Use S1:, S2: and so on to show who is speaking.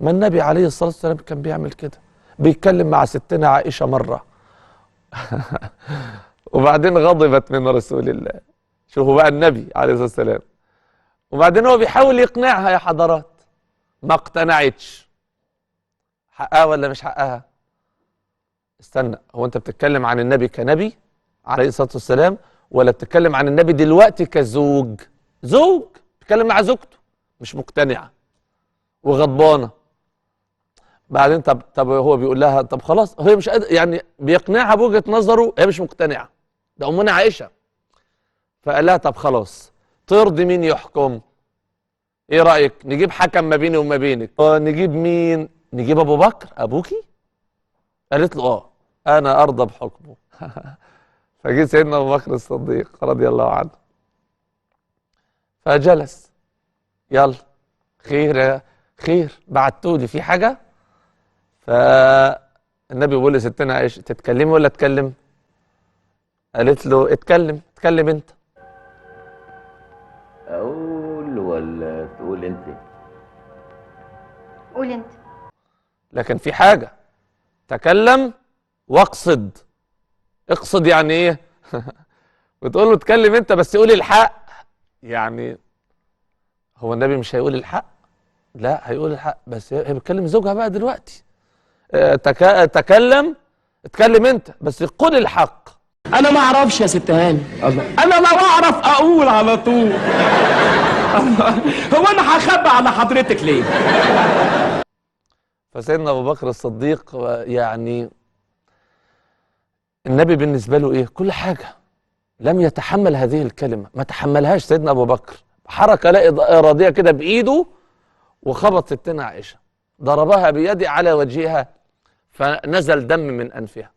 S1: ما النبي عليه الصلاة والسلام كان بيعمل كده، بيتكلم مع ستنا عائشة مرة وبعدين غضبت من رسول الله. شوفوا بقى النبي عليه الصلاة والسلام، وبعدين هو بيحاول يقنعها يا حضرات، ما اقتنعتش. حقها ولا مش حقها؟ استنى، هو انت بتتكلم عن النبي كنبي عليه الصلاة والسلام، ولا بتتكلم عن النبي دلوقتي كزوج؟ زوج بيتكلم مع زوجته مش مقتنعة وغضبانة. بعدين طب هو بيقول لها طب خلاص، هي مش قادر يعني، بيقنعها بوجهة نظره، هي مش مقتنعة. ده أمنا عائشة. فقال لها طب خلاص، ترضي مين يحكم؟ ايه رأيك نجيب حكم ما بيني وما بينك؟ نجيب مين؟ نجيب ابو بكر ابوكي؟ قالت له انا ارضى بحكمه. فجه سيدنا ابو بكر الصديق رضي الله عنه، فجلس. يلا خير خير، بعتولي في حاجة؟ فالنبي بيقول لستنا عائشة تتكلمي ولا اتكلم؟ قالت له اتكلم انت.
S2: اقول ولا تقول انت؟
S3: قول انت.
S1: لكن في حاجة، تكلم واقصد. اقصد يعني ايه؟ بتقول له اتكلم انت بس قولي الحق. يعني هو النبي مش هيقول الحق؟ لا هيقول الحق، بس هي بتكلم زوجها بقى دلوقتي. اتكلم انت بس قول الحق.
S4: انا ما اعرفش يا ست هاني، انا لو اعرف اقول على طول. هو انا هخبي على حضرتك ليه؟
S1: فسيدنا ابو بكر الصديق يعني النبي بالنسبه له ايه؟ كل حاجه. لم يتحمل هذه الكلمه، ما تحملهاش سيدنا ابو بكر. حركه لا اراديه كده بايده وخبط ستنا عائشه، ضربها بيده على وجهها فنزل دم من انفها.